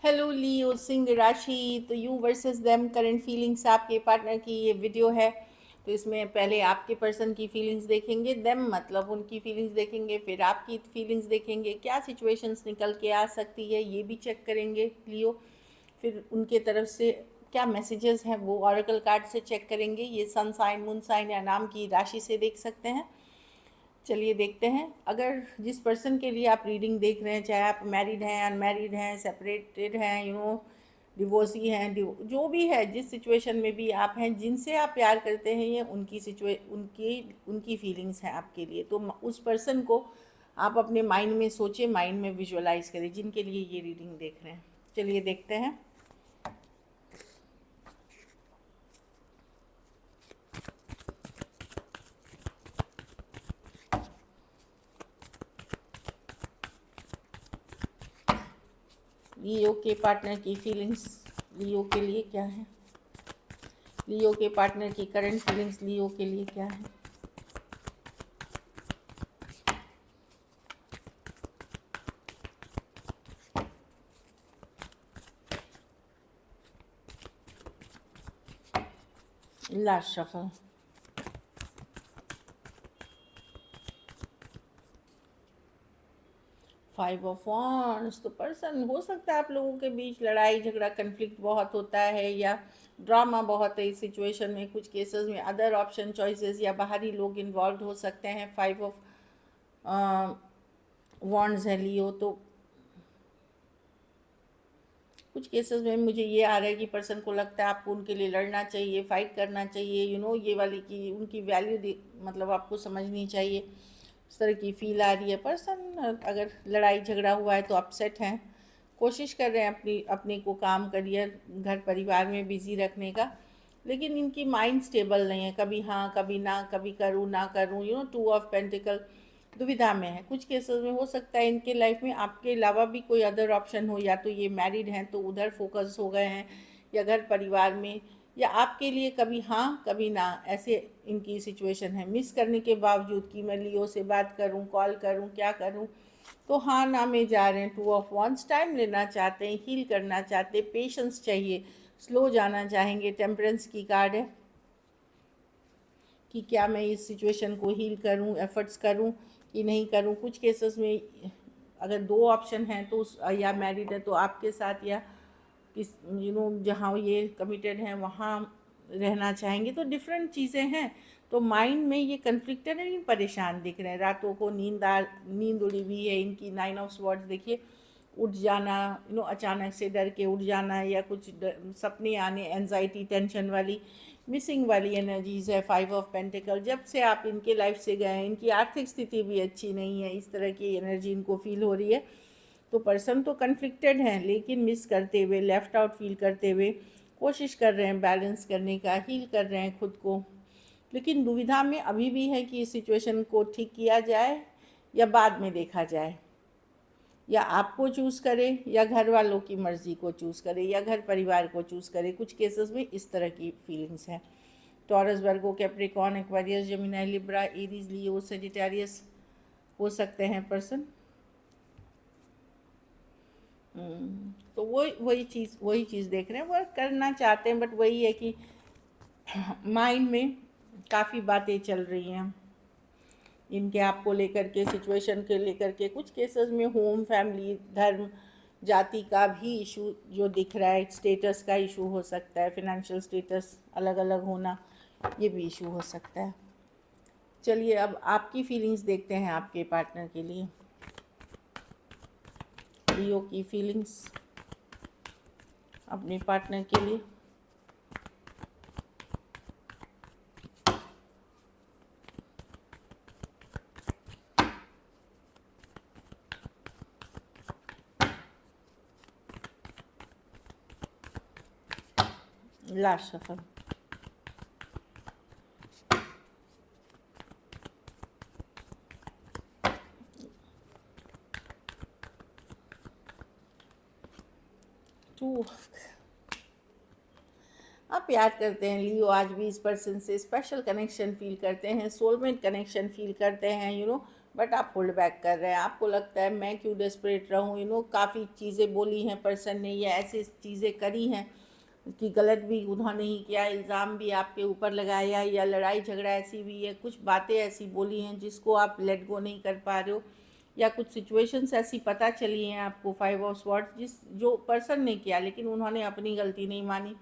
Hello लियो सिंह राशि। तो you versus them current feelings आपके पार्टनर की ये वीडियो है। तो इसमें पहले आपके पर्सन की फीलिंग्स देखेंगे, देम मतलब उनकी फीलिंग्स देखेंगे, फिर आपकी फीलिंग्स देखेंगे, क्या सिचुएशंस निकल के आ सकती है ये भी चेक करेंगे लियो। फिर उनके तरफ से क्या मैसेजेस हैं वो ऑरेकल कार्ड से चेक करेंगे। ये सन साइन, मून साइन या नाम की राशि से देख सकते हैं। चलिए देखते हैं। अगर जिस पर्सन के लिए आप रीडिंग देख रहे हैं, चाहे आप मैरिड हैं, अनमैरिड हैं, सेपरेटेड हैं, डिवोर्सी हैं, जो भी है, जिस सिचुएशन में भी आप हैं, जिनसे आप प्यार करते हैं, ये उनकी फीलिंग्स हैं आपके लिए। तो उस पर्सन को आप अपने माइंड में सोचें, माइंड में विजुअलाइज करें, जिनके लिए ये रीडिंग देख रहे हैं। चलिए देखते हैं। लियो के पार्टनर की फीलिंग्स लियो के लिए क्या है? लियो के पार्टनर की करंट फीलिंग्स लियो के लिए क्या है? Last shuffle. Five of wands. तो पर्सन, हो सकता है आप लोगों के बीच लड़ाई झगड़ा कन्फ्लिक्ट बहुत होता है, या ड्रामा बहुत है इस सिचुएशन में। कुछ केसेस में अदर ऑप्शन चॉइसेस या बाहरी लोग इन्वॉल्व हो सकते हैं। फाइव ऑफ वॉन्ड्स है लियो। तो कुछ केसेस में मुझे ये आ रहा है कि पर्सन को लगता है आपको उनके लिए लड़ना चाहिए, फाइट करना चाहिए, ये वाली की उनकी वैल्यू मतलब आपको समझनी चाहिए। इस तरह की फील आ रही है। पर्सन अगर लड़ाई झगड़ा हुआ है तो अपसेट हैं, कोशिश कर रहे हैं अपने को काम, करियर, घर परिवार में बिजी रखने का, लेकिन इनकी माइंड स्टेबल नहीं है। कभी हाँ कभी ना, कभी करूँ ना करूँ, टू ऑफ पेंटिकल, दुविधा में है। कुछ केसेस में हो सकता है इनके लाइफ में आपके अलावा भी कोई अदर ऑप्शन हो, या तो ये मैरिड हैं तो उधर फोकस हो गए हैं, या घर परिवार में, या आपके लिए कभी हाँ कभी ना, ऐसे इनकी सिचुएशन है। मिस करने के बावजूद कि मैं लियो से बात करूं, कॉल करूं, क्या करूं, तो हाँ ना में जा रहे हैं। टू ऑफ वॉन्स, टाइम लेना चाहते हैं, हील करना चाहते हैं, पेशेंस चाहिए, स्लो जाना चाहेंगे। टेम्परेंस की कार्ड है कि क्या मैं इस सिचुएशन को हील करूं, एफर्ट्स करूं कि नहीं करूं। कुछ केसेस में अगर दो ऑप्शन हैं तो या मैरिड है तो आपके साथ, या किस जहाँ ये कमिटेड हैं वहाँ रहना चाहेंगे। तो डिफरेंट चीज़ें हैं। तो माइंड में ये कन्फ्लिक्टेड है, परेशान दिख रहे हैं। रातों को नींद उड़ी हुई है इनकी। नाइन ऑफ स्वॉर्ड्स देखिए, उठ जाना, अचानक से डर के उठ जाना, या कुछ सपने आने, एनजाइटी, टेंशन वाली, मिसिंग वाली एनर्जीज है। फाइव ऑफ पेंटिकल, जब से आप इनके लाइफ से गए हैं इनकी आर्थिक स्थिति भी अच्छी नहीं है, इस तरह की एनर्जी इनको फील हो रही है। तो पर्सन तो कन्फ्लिक्टेड हैं, लेकिन मिस करते हुए, लेफ्ट आउट फील करते हुए कोशिश कर रहे हैं बैलेंस करने का, हील कर रहे हैं खुद को, लेकिन दुविधा में अभी भी है कि इस सिचुएशन को ठीक किया जाए या बाद में देखा जाए, या आपको चूज़ करें या घर वालों की मर्ज़ी को चूज़ करें, या घर परिवार को चूज़ करें। कुछ केसेस में इस तरह की फीलिंग्स हैं। Taurus, Virgo, Capricorn, Aquarius, Gemini, Libra, Aries, Leo, Sagittarius हो सकते हैं पर्सन। तो वही चीज़ देख रहे हैं, वर्क करना चाहते हैं, बट वही है कि माइंड में काफ़ी बातें चल रही हैं इनके, आपको लेकर के, सिचुएशन के लेकर के। कुछ केसेस में होम, फैमिली, धर्म, जाति का भी इशू जो दिख रहा है। स्टेटस का इशू हो सकता है, फाइनेंशियल स्टेटस अलग अलग होना, ये भी इशू हो सकता है। चलिए अब आपकी फीलिंग्स देखते हैं आपके पार्टनर के लिए। लियो की फीलिंग्स अपने पार्टनर के लिए। Last suffer. टू, आप प्यार करते हैं लियो, आज भी इस पर्सन से स्पेशल कनेक्शन फील करते हैं, सोलमेट कनेक्शन फील करते हैं, बट आप होल्ड बैक कर रहे हैं। आपको लगता है मैं क्यों डेस्परेट रहूँ, काफ़ी चीज़ें बोली हैं पर्सन ने या ऐसी चीज़ें करी हैं कि गलत भी उन्होंने ही किया, इल्ज़ाम भी आपके ऊपर लगाया या लड़ाई झगड़ा ऐसी हुई है, कुछ बातें ऐसी बोली हैं जिसको आप लेट गो नहीं कर पा रहे हो, या कुछ सिचुएशंस ऐसी पता चली हैं आपको 5 ऑफ स्वॉर्ड्स जो पर्सन ने किया लेकिन उन्होंने अपनी गलती नहीं मानी।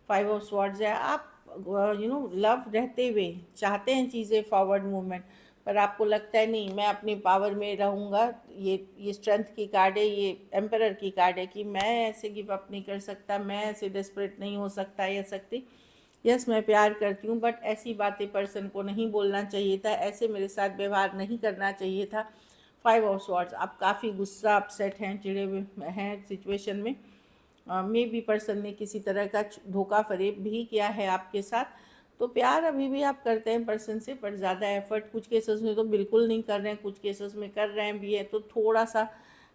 5 ऑफ स्वॉर्ड्स है, आप लव रहते हुए चाहते हैं चीज़ें फॉरवर्ड मूवमेंट, पर आपको लगता है नहीं मैं अपनी पावर में रहूँगा। ये स्ट्रेंथ की कार्ड है, ये एम्परर की कार्ड है कि मैं ऐसे गिव अप नहीं कर सकता, मैं ऐसे डेस्परेट नहीं हो सकता या सकती। यस मैं प्यार करती हूँ, बट ऐसी बातें पर्सन को नहीं बोलना चाहिए था, ऐसे मेरे साथ व्यवहार नहीं करना चाहिए था। 5 ऑफ स्वॉर्ड्स, आप काफ़ी गुस्सा अपसेट हैं, चिड़े हुए हैं सिचुएशन में। मे बी पर्सन ने किसी तरह का धोखा फरेब भी किया है आपके साथ। तो प्यार अभी भी आप करते हैं पर्सन से, पर ज़्यादा एफर्ट कुछ केसेस में तो बिल्कुल नहीं कर रहे हैं, कुछ केसेस में कर रहे हैं भी है, तो थोड़ा सा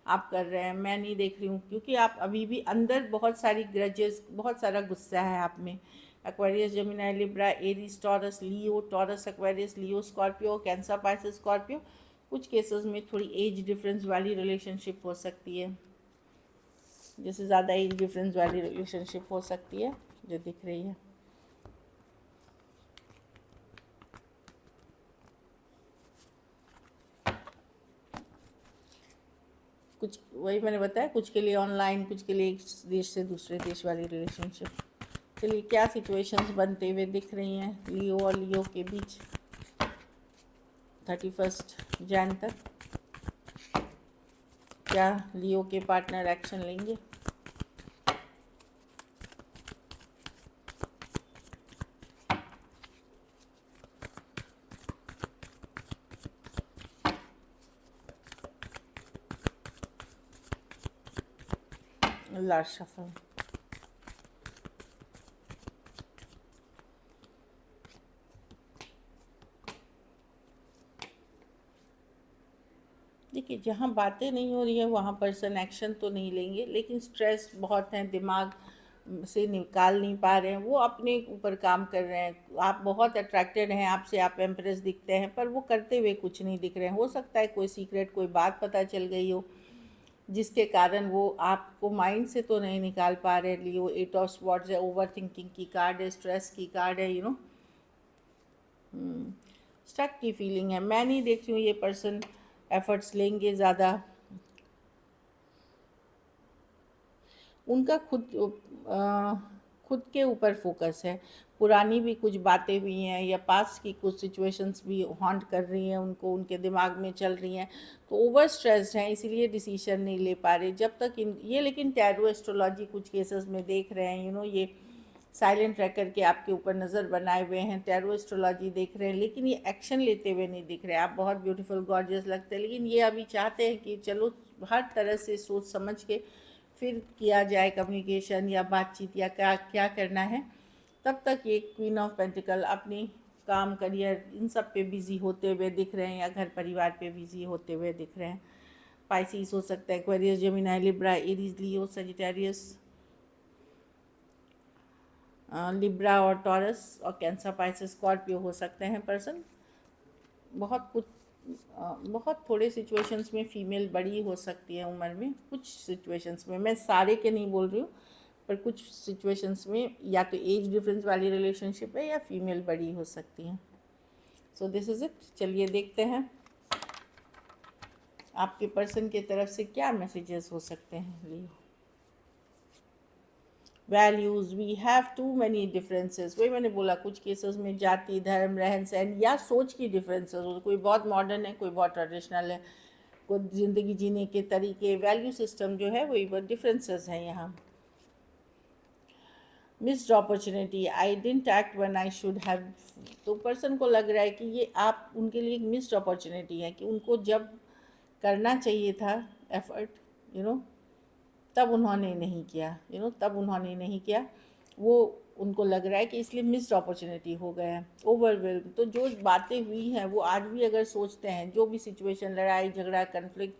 आप कर रहे हैं, मैं नहीं देख रही हूँ, क्योंकि आप अभी भी अंदर बहुत सारी ग्रजेस, बहुत सारा गुस्सा है आप में। Aquarius, Gemini, Libra, Aries, Taurus, Leo, Taurus, Aquarius, Leo, Scorpio, Cancer, Pisces, Scorpio. कुछ केसेस में थोड़ी एज डिफरेंस वाली रिलेशनशिप हो सकती है, जैसे ज़्यादा एज डिफरेंस वाली रिलेशनशिप हो सकती है जो दिख रही है। कुछ वही मैंने बताया, कुछ के लिए ऑनलाइन, कुछ के लिए एक देश से दूसरे देश वाली रिलेशनशिप। चलिए क्या सिचुएशंस बनते हुए दिख रही हैं लियो और लियो के बीच 31 जैन तक। क्या लियो के पार्टनर एक्शन लेंगे? Last shuffle. देखिए जहाँ बातें नहीं हो रही है वहाँ पर्सन एक्शन तो नहीं लेंगे, लेकिन स्ट्रेस बहुत है, दिमाग से निकाल नहीं पा रहे हैं, वो अपने ऊपर काम कर रहे हैं। आप बहुत अट्रैक्टेड हैं आपसे, आप एम्प्रेस दिखते हैं, पर वो करते हुए कुछ नहीं दिख रहे हैं। हो सकता है कोई सीक्रेट, कोई बात पता चल गई हो जिसके कारण वो आपको माइंड से तो नहीं निकाल पा रहे। लियो 8 ऑफ स्वॉर्ड्स है, ओवर थिंकिंग की कार्ड है, स्ट्रेस की कार्ड है, स्टक की फीलिंग है। मैं नहीं देखती हूँ ये पर्सन एफर्ट्स लेंगे ज़्यादा। उनका खुद के ऊपर फोकस है। पुरानी भी कुछ बातें हुई हैं या पास्ट की कुछ सिचुएशंस भी हॉन्ट कर रही हैं उनको, उनके दिमाग में चल रही हैं, तो ओवर स्ट्रेस्ड हैं, इसीलिए डिसीजन नहीं ले पा रहे जब तक ये। लेकिन टैरो एस्ट्रोलॉजी कुछ केसेस में देख रहे हैं, ये साइलेंट रह करके आपके ऊपर नज़र बनाए हुए हैं, टैरो एस्ट्रोलॉजी देख रहे हैं, लेकिन ये एक्शन लेते हुए नहीं दिख रहे। आप बहुत ब्यूटीफुल गॉर्जियस लगते हैं, लेकिन ये अभी चाहते हैं कि चलो हर तरह से सोच समझ के फिर किया जाए कम्युनिकेशन या बातचीत या क्या क्या करना है। तब तक ये क्वीन ऑफ पेंटिकल अपनी काम, करियर, इन सब पे बिज़ी होते हुए दिख रहे हैं, या घर परिवार पे बिज़ी होते हुए दिख रहे हैं। पाइसिस हो सकता है, एक्वेरियस, जेमिनी, लिब्रा, एरीज, लियो, सजिटेरियस, लिब्रा और टॉरस, और कैंसर, पाइसेस, स्कॉर्पियो हो सकते हैं पर्सन। बहुत थोड़े सिचुएशंस में फ़ीमेल बड़ी हो सकती है उम्र में, कुछ सिचुएशंस में, मैं सारे के नहीं बोल रही हूँ, पर कुछ सिचुएशंस में या तो एज डिफरेंस वाली रिलेशनशिप है या फीमेल बड़ी हो सकती हैं। So this is it. चलिए देखते हैं आपके पर्सन की तरफ से क्या मैसेजेस हो सकते हैं। Leo values, we have too many differences. वही मैंने बोला, कुछ केसेस में जाति, धर्म, रहन सहन या सोच की डिफरेंसेस हो, कोई बहुत मॉडर्न है, कोई बहुत ट्रेडिशनल है, कोई ज़िंदगी जीने के तरीके, वैल्यू सिस्टम जो है वही बहुत डिफरेंसेस हैं यहाँ। Missed opportunity, I didn't act when I should have. तो पर्सन को लग रहा है कि ये आप उनके लिए एक मिस्ड अपॉर्चुनिटी है, कि उनको जब करना चाहिए था एफर्ट, यू नो तब उन्होंने नहीं किया, तब उन्होंने नहीं किया। वो उनको लग रहा है कि इसलिए मिस्ड अपॉर्चुनिटी हो गया है, ओवरवेल्म। तो जो बातें हुई हैं वो आज भी अगर सोचते हैं, जो भी सिचुएशन, लड़ाई झगड़ा, कन्फ्लिक्ट,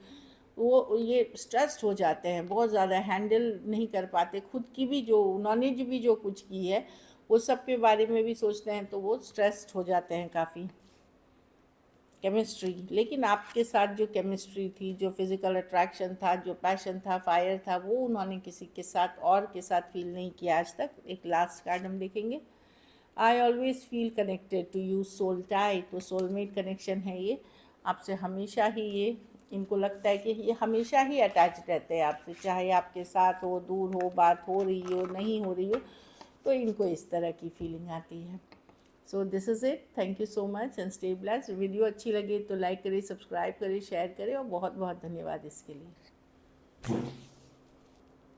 वो ये स्ट्रेस्ड हो जाते हैं, बहुत ज़्यादा हैंडल नहीं कर पाते। खुद की भी जो उन्होंने भी जो कुछ की है वो सब के बारे में भी सोचते हैं, तो वो स्ट्रेस्ड हो जाते हैं काफ़ी। केमिस्ट्री, लेकिन आपके साथ जो केमिस्ट्री थी, जो फिज़िकल अट्रैक्शन था, जो पैशन था, फायर था, वो उन्होंने किसी के साथ और के साथ फील नहीं किया आज तक। एक लास्ट कार्ड हम देखेंगे। I always feel connected to you, soul tie, तो सोलमेट कनेक्शन है ये। आपसे हमेशा ही ये, इनको लगता है कि ये हमेशा ही अटैच रहते हैं आपसे, चाहे आपके साथ हो, दूर हो, बात हो रही हो, नहीं हो रही हो, तो इनको इस तरह की फीलिंग आती है। So this is it, thank you so much and stay blessed. Video अच्छी लगे तो लाइक करें, सब्सक्राइब करें, शेयर करें, और बहुत बहुत धन्यवाद इसके लिए।